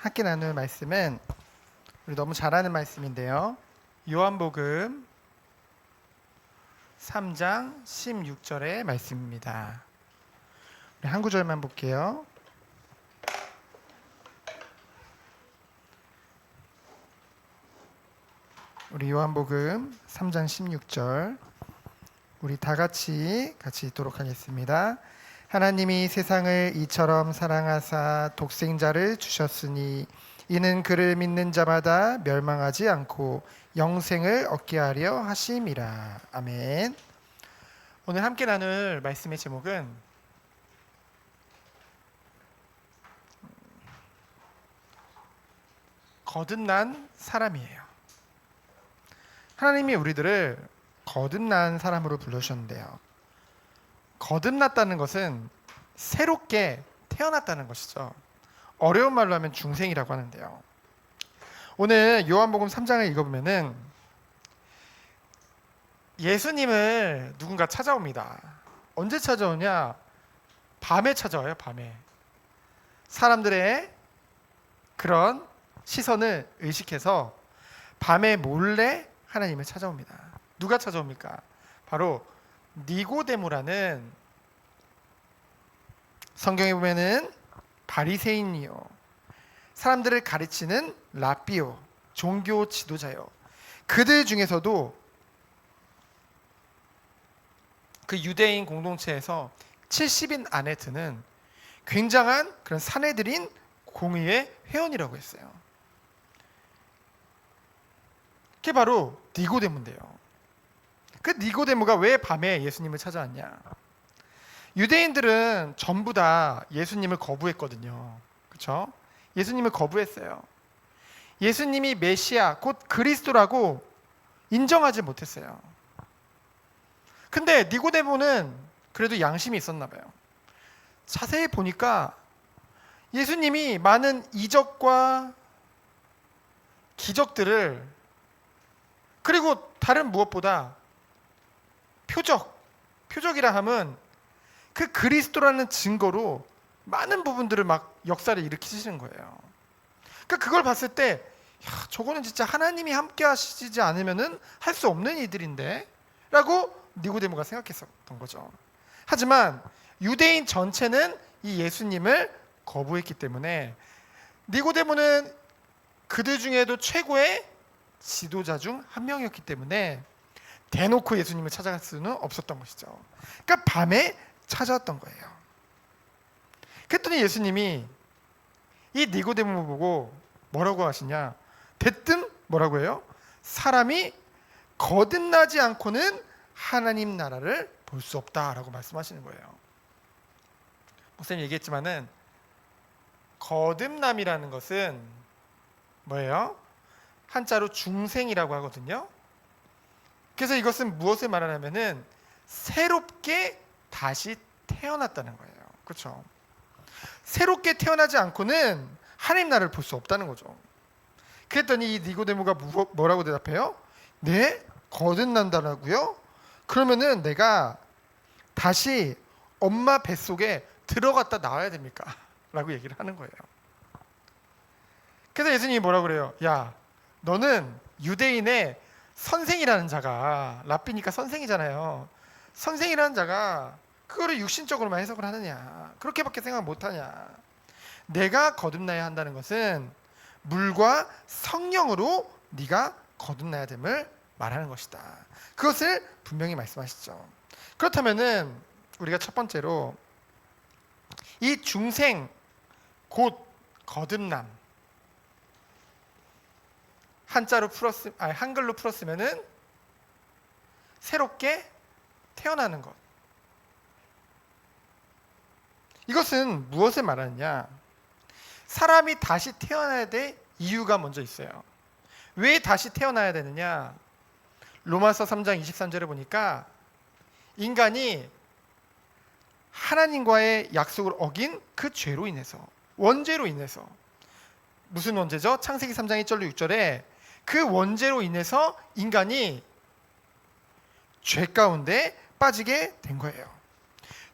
함께 나눌 말씀은 우리 너무 잘 아는 말씀인데요. 요한복음 3장 16절의 말씀입니다. 우리 한 구절만 볼게요. 우리 요한복음 3장 16절 우리 다 같이 읽도록 하겠습니다. 하나님이 세상을 이처럼 사랑하사 독생자를 주셨으니 이는 그를 믿는 자마다 멸망하지 않고 영생을 얻게 하려 하심이라. 아멘. 오늘 함께 나눌 말씀의 제목은 거듭난 사람이에요. 하나님이 우리들을 거듭난 사람으로 불러주셨는데요. 거듭났다는 것은 새롭게 태어났다는 것이죠. 어려운 말로 하면 중생이라고 하는데요. 오늘 요한복음 3장을 읽어보면은 예수님을 누군가 찾아옵니다. 언제 찾아오냐? 밤에 찾아와요. 밤에. 사람들의 그런 시선을 의식해서 밤에 몰래 하나님을 찾아옵니다. 누가 찾아옵니까? 바로 니고데모라는, 성경에 보면은 바리새인이요, 사람들을 가르치는 랍비요, 종교 지도자요. 그들 중에서도 그 유대인 공동체에서 70인 안에 드는 굉장한 그런 사내들인 공의의 회원이라고 했어요. 그게 바로 니고데모인데요. 그 니고데모가 왜 밤에 예수님을 찾아왔냐? 유대인들은 전부 다 예수님을 거부했거든요. 그렇죠? 예수님을 거부했어요. 예수님이 메시아, 곧 그리스도라고 인정하지 못했어요. 근데 니고데모는 그래도 양심이 있었나 봐요. 자세히 보니까 예수님이 많은 이적과 기적들을, 그리고 다른 무엇보다 표적이라 함은 그 그리스도라는 증거로 많은 부분들을 막 역사를 일으키시는 거예요. 그러니까 그걸 봤을 때, 야, 저거는 진짜 하나님이 함께 하시지 않으면은 할 수 없는 일들인데 라고 니고데모가 생각했었던 거죠. 하지만 유대인 전체는 이 예수님을 거부했기 때문에 니고데모는 그들 중에도 최고의 지도자 중 한 명이었기 때문에 대놓고 예수님을 찾아갈 수는 없었던 것이죠. 그러니까 밤에 찾아왔던 거예요. 그랬더니 예수님이 이 니고데모 보고 뭐라고 하시냐? 대뜸 뭐라고 해요? 사람이 거듭나지 않고는 하나님 나라를 볼 수 없다라고 말씀하시는 거예요. 목사님 얘기했지만은 거듭남이라는 것은 뭐예요? 한자로 중생이라고 하거든요. 그래서 이것은 무엇을 말하냐면은 새롭게 다시 태어났다는 거예요. 그렇죠? 새롭게 태어나지 않고는 하나님 나라를 볼 수 없다는 거죠. 그랬더니 이 니고데모가 뭐라고 대답해요? 네? 거듭난다라고요? 그러면은 내가 다시 엄마 뱃속에 들어갔다 나와야 됩니까? 라고 얘기를 하는 거예요. 그래서 예수님이 뭐라고 그래요? 야, 너는 유대인의 선생이라는 자가, 랍비니까 선생이잖아요. 선생이라는 자가 그거를 육신적으로만 해석을 하느냐? 그렇게밖에 생각 못하냐? 내가 거듭나야 한다는 것은 물과 성령으로 네가 거듭나야 됨을 말하는 것이다. 그것을 분명히 말씀하시죠. 그렇다면은 우리가 첫 번째로 이 중생 곧 거듭남, 한글로 풀었으면은 새롭게 태어나는 것. 이것은 무엇을 말하느냐? 사람이 다시 태어나야 될 이유가 먼저 있어요. 왜 다시 태어나야 되느냐? 로마서 3장 23절에 보니까 인간이 하나님과의 약속을 어긴 그 죄로 인해서, 원죄로 인해서, 무슨 원죄죠? 창세기 3장 1절로 6절에 그 원죄로 인해서 인간이 죄 가운데 빠지게 된 거예요.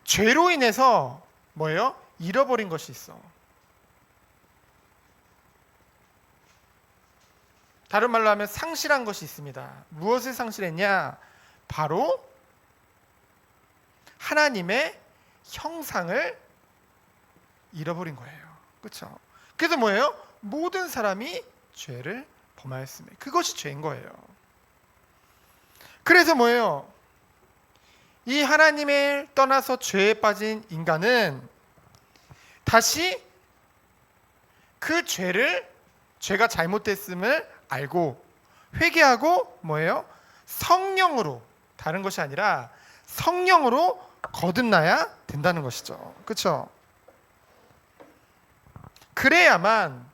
죄로 인해서 뭐예요? 잃어버린 것이 있어. 다른 말로 하면 상실한 것이 있습니다. 무엇을 상실했냐? 바로 하나님의 형상을 잃어버린 거예요. 그렇죠? 그래서 뭐예요? 모든 사람이 죄를 범하였으며 그것이 죄인 거예요. 그래서 뭐예요? 이 하나님을 떠나서 죄에 빠진 인간은 다시 그 죄가 잘못됐음을 알고 회개하고 뭐예요? 성령으로, 다른 것이 아니라 성령으로 거듭나야 된다는 것이죠. 그렇죠? 그래야만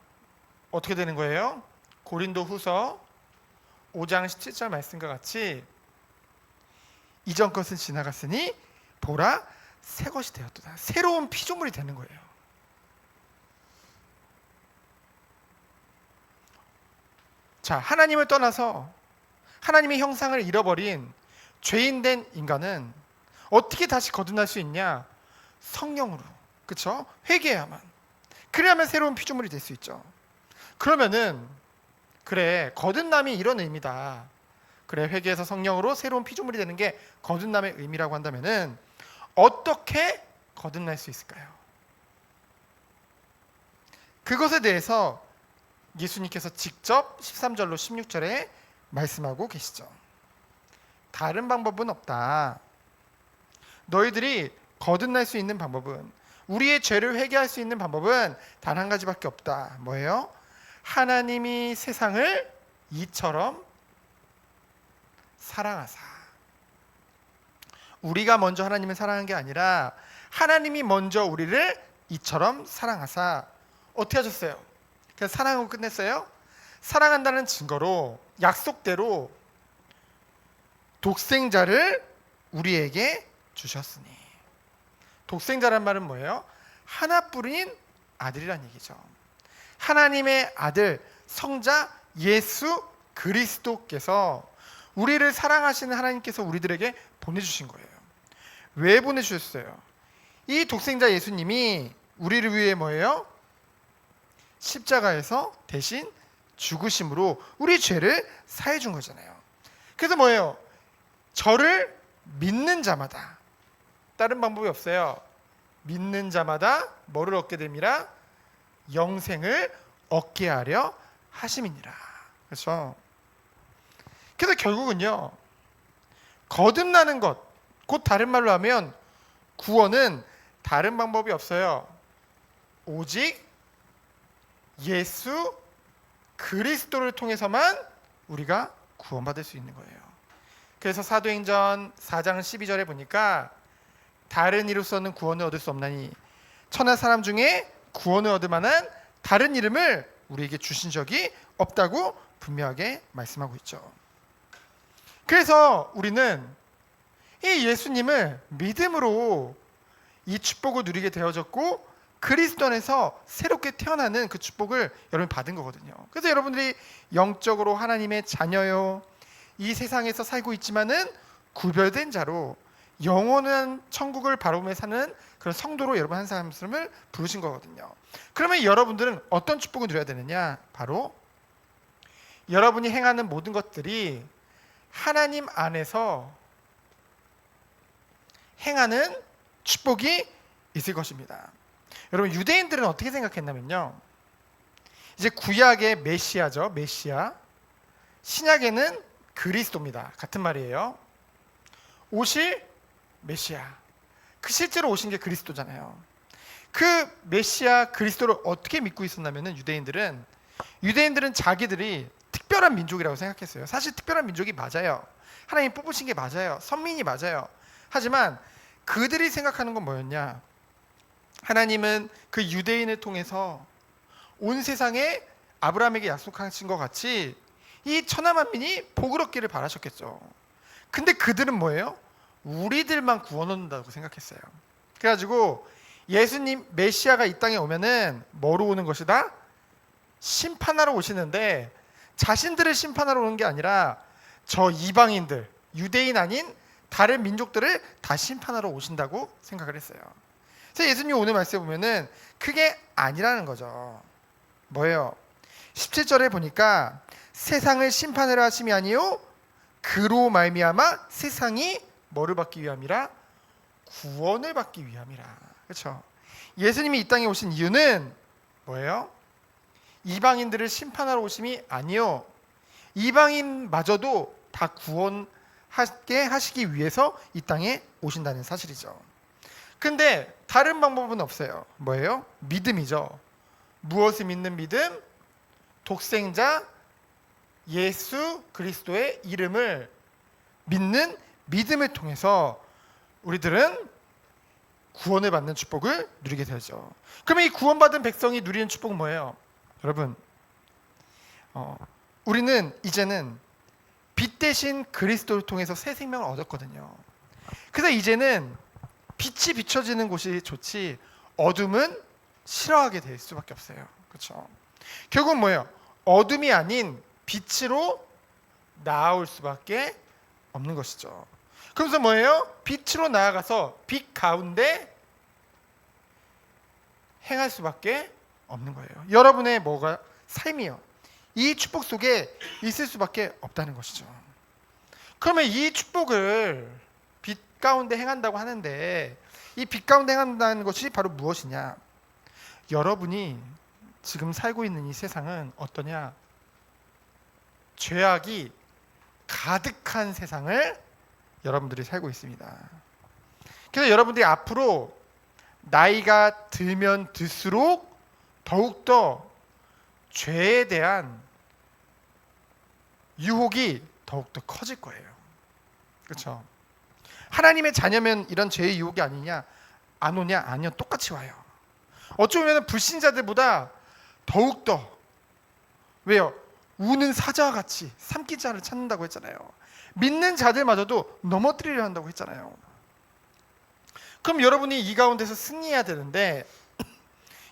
어떻게 되는 거예요? 고린도후서 5장 17절 말씀과 같이 이전 것은 지나갔으니 보라 새 것이 되었도다. 새로운 피조물이 되는 거예요. 자, 하나님을 떠나서 하나님의 형상을 잃어버린 죄인된 인간은 어떻게 다시 거듭날 수 있냐? 성령으로. 그렇죠? 회개해야만. 그래야만 새로운 피조물이 될 수 있죠. 그러면은 그래, 거듭남이 이런 의미다. 그래, 회개해서 성령으로 새로운 피조물이 되는 게 거듭남의 의미라고 한다면은 어떻게 거듭날 수 있을까요? 그것에 대해서 예수님께서 직접 13절로 16절에 말씀하고 계시죠. 다른 방법은 없다. 너희들이 거듭날 수 있는 방법은, 우리의 죄를 회개할 수 있는 방법은 단 한 가지밖에 없다. 뭐예요? 하나님이 세상을 이처럼 사랑하사. 우리가 먼저 하나님을 사랑한 게 아니라 하나님이 먼저 우리를 이처럼 사랑하사. 어떻게 하셨어요? 그냥 사랑하고 끝냈어요? 사랑한다는 증거로 약속대로 독생자를 우리에게 주셨으니. 독생자란 말은 뭐예요? 하나뿐인 아들이란 얘기죠. 하나님의 아들 성자 예수 그리스도께서 우리를 사랑하시는 하나님께서 우리들에게 보내주신 거예요. 왜 보내주셨어요? 이 독생자 예수님이 우리를 위해 뭐예요? 십자가에서 대신 죽으심으로 우리 죄를 사해 준 거잖아요. 그래서 뭐예요? 저를 믿는 자마다, 다른 방법이 없어요. 믿는 자마다 뭐를 얻게 됨이라? 영생을 얻게 하려 하심이니라. 그렇죠? 그래서 결국은요, 거듭나는 것, 곧 다른 말로 하면 구원은 다른 방법이 없어요. 오직 예수 그리스도를 통해서만 우리가 구원받을 수 있는 거예요. 그래서 사도행전 4장 12절에 보니까 다른 이로서는 구원을 얻을 수 없나니 천하 사람 중에 구원을 얻을 만한 다른 이름을 우리에게 주신 적이 없다고 분명하게 말씀하고 있죠. 그래서 우리는 이 예수님을 믿음으로 이 축복을 누리게 되어졌고 그리스도 안에서 새롭게 태어나는 그 축복을 여러분이 받은 거거든요. 그래서 여러분들이 영적으로 하나님의 자녀요, 이 세상에서 살고 있지만은 구별된 자로 영원한 천국을 바라보며 사는 그런 성도로 여러분 한 사람을 부르신 거거든요. 그러면 여러분들은 어떤 축복을 누려야 되느냐? 바로 여러분이 행하는 모든 것들이 하나님 안에서 행하는 축복이 있을 것입니다. 여러분, 유대인들은 어떻게 생각했냐면요, 이제 구약의 메시아죠, 메시아. 신약에는 그리스도입니다. 같은 말이에요. 오실 메시아, 그 실제로 오신 게 그리스도잖아요. 그 메시아 그리스도를 어떻게 믿고 있었냐면은 유대인들은 자기들이 특별한 민족이라고 생각했어요. 사실 특별한 민족이 맞아요. 하나님 뽑으신 게 맞아요. 선민이 맞아요. 하지만 그들이 생각하는 건 뭐였냐? 하나님은 그 유대인을 통해서 온 세상에 아브라함에게 약속하신 것 같이 이 천하 만민이 복을 얻기를 바라셨겠죠. 근데 그들은 뭐예요? 우리들만 구원 얻는다고 생각했어요. 그래가지고 예수님 메시아가 이 땅에 오면은 뭐로 오는 것이다? 심판하러 오시는데 자신들을 심판하러 오는 게 아니라 저 이방인들, 유대인 아닌 다른 민족들을 다 심판하러 오신다고 생각을 했어요. 그래서 예수님 오늘 말씀에 보면은 그게 아니라는 거죠. 뭐예요? 17절에 보니까 세상을 심판하려 하심이 아니요 그로 말미암아 세상이 뭐를 받기 위함이라? 구원을 받기 위함이라. 그렇죠? 예수님이 이 땅에 오신 이유는 뭐예요? 이방인들을 심판하러 오심이 아니요 이방인마저도 다 구원하게 하시기 위해서 이 땅에 오신다는 사실이죠. 근데 다른 방법은 없어요. 뭐예요? 믿음이죠. 무엇을 믿는 믿음? 독생자 예수 그리스도의 이름을 믿는 믿음을 통해서 우리들은 구원을 받는 축복을 누리게 되죠. 그러면 이 구원받은 백성이 누리는 축복은 뭐예요? 여러분, 우리는 이제는 빛 대신 그리스도를 통해서 새 생명을 얻었거든요. 그래서 이제는 빛이 비춰지는 곳이 좋지 어둠은 싫어하게 될 수밖에 없어요. 그렇죠? 결국은 뭐예요? 어둠이 아닌 빛으로 나아올 수밖에 없는 것이죠. 그러면서 뭐예요? 빛으로 나아가서 빛 가운데 행할 수밖에 없는 거예요. 여러분의 뭐가 삶이요. 이 축복 속에 있을 수밖에 없다는 것이죠. 그러면 이 축복을 빛 가운데 행한다고 하는데 이 빛 가운데 행한다는 것이 바로 무엇이냐? 여러분이 지금 살고 있는 이 세상은 어떠냐? 죄악이 가득한 세상을 여러분들이 살고 있습니다. 그래서 여러분들이 앞으로 나이가 들면 들수록 더욱더 죄에 대한 유혹이 더욱더 커질 거예요. 그렇죠? 하나님의 자녀면 이런 죄의 유혹이 아니냐? 안 오냐? 아니요. 똑같이 와요. 어쩌면 불신자들보다 더욱더 왜요? 우는 사자와 같이 삼킨 자를 찾는다고 했잖아요. 믿는 자들마저도 넘어뜨리려 한다고 했잖아요. 그럼 여러분이 이 가운데서 승리해야 되는데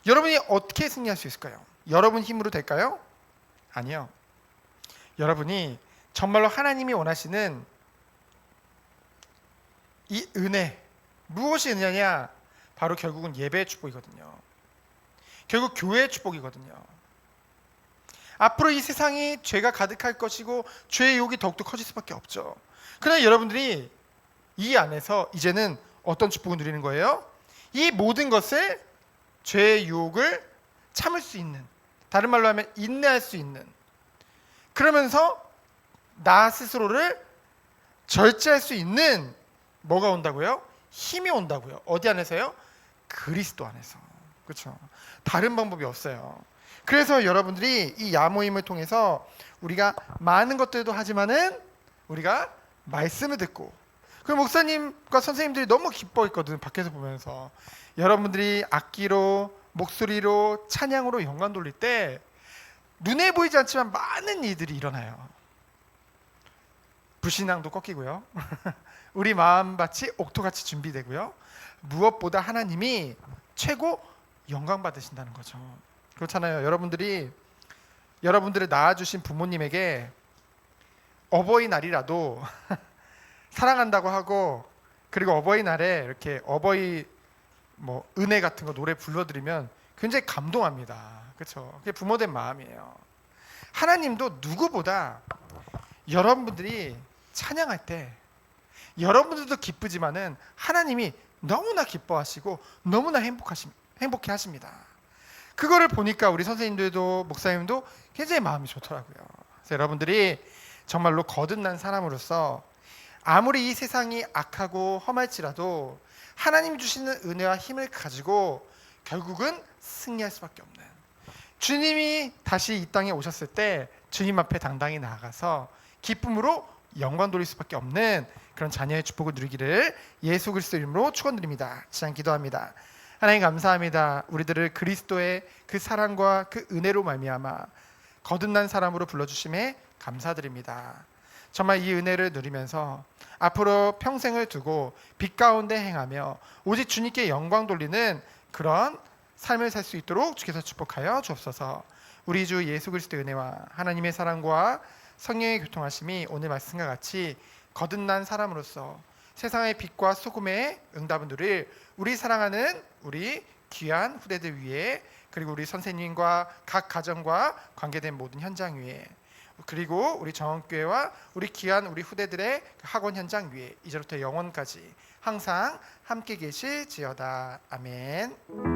여러분이 어떻게 승리할 수 있을까요? 여러분 힘으로 될까요? 아니요. 여러분이 정말로 하나님이 원하시는 이 은혜, 무엇이 은혜냐? 바로 결국은 예배의 축복이거든요. 결국 교회의 축복이거든요. 앞으로 이 세상이 죄가 가득할 것이고 죄의 유혹이 더욱더 커질 수밖에 없죠. 그러나 여러분들이 이 안에서 이제는 어떤 축복을 누리는 거예요? 이 모든 것을 죄의 유혹을 참을 수 있는, 다른 말로 하면 인내할 수 있는, 그러면서 나 스스로를 절제할 수 있는 뭐가 온다고요? 힘이 온다고요. 어디 안에서요? 그리스도 안에서. 그렇죠? 다른 방법이 없어요. 그래서 여러분들이 이 야모임을 통해서 우리가 많은 것들도 하지만은 우리가 말씀을 듣고 그 목사님과 선생님들이 너무 기뻐했거든. 밖에서 보면서 여러분들이 악기로 목소리로 찬양으로 영광 돌릴 때 눈에 보이지 않지만 많은 일들이 일어나요. 불신앙도 꺾이고요. 우리 마음밭이 옥토같이 준비되고요. 무엇보다 하나님이 최고 영광 받으신다는 거죠. 그렇잖아요. 여러분들을 낳아주신 부모님에게 어버이날이라도 사랑한다고 하고 그리고 어버이날에 이렇게 어버이 은혜 같은 거 노래 불러드리면 굉장히 감동합니다. 그렇죠? 그게 부모된 마음이에요. 하나님도 누구보다 여러분들이 찬양할 때 여러분들도 기쁘지만은 하나님이 너무나 기뻐하시고 너무나 행복해 하십니다. 그거를 보니까 우리 선생님들도 목사님도 굉장히 마음이 좋더라고요. 그래서 여러분들이 정말로 거듭난 사람으로서 아무리 이 세상이 악하고 험할지라도 하나님 주시는 은혜와 힘을 가지고 결국은 승리할 수밖에 없는, 주님이 다시 이 땅에 오셨을 때 주님 앞에 당당히 나아가서 기쁨으로 영광 돌릴 수밖에 없는 그런 자녀의 축복을 누리기를 예수 그리스도 이름으로 축원드립니다. 시간 기도합니다. 하나님 감사합니다. 우리들을 그리스도의 그 사랑과 그 은혜로 말미암아 거듭난 사람으로 불러주심에 감사드립니다. 정말 이 은혜를 누리면서 앞으로 평생을 두고 빛 가운데 행하며 오직 주님께 영광 돌리는 그런 삶을 살 수 있도록 주께서 축복하여 주옵소서. 우리 주 예수 그리스도의 은혜와 하나님의 사랑과 성령의 교통하심이 오늘 말씀과 같이 거듭난 사람으로서 세상의 빛과 소금의 응답을 누릴 우리 사랑하는 우리 귀한 후대들 위에, 그리고 우리 선생님과 각 가정과 관계된 모든 현장 위에 그리고 우리 정원교회와 우리 귀한 우리 후대들의 학원 현장 위에 이제부터 영원까지 항상 함께 계실지어다. 아멘.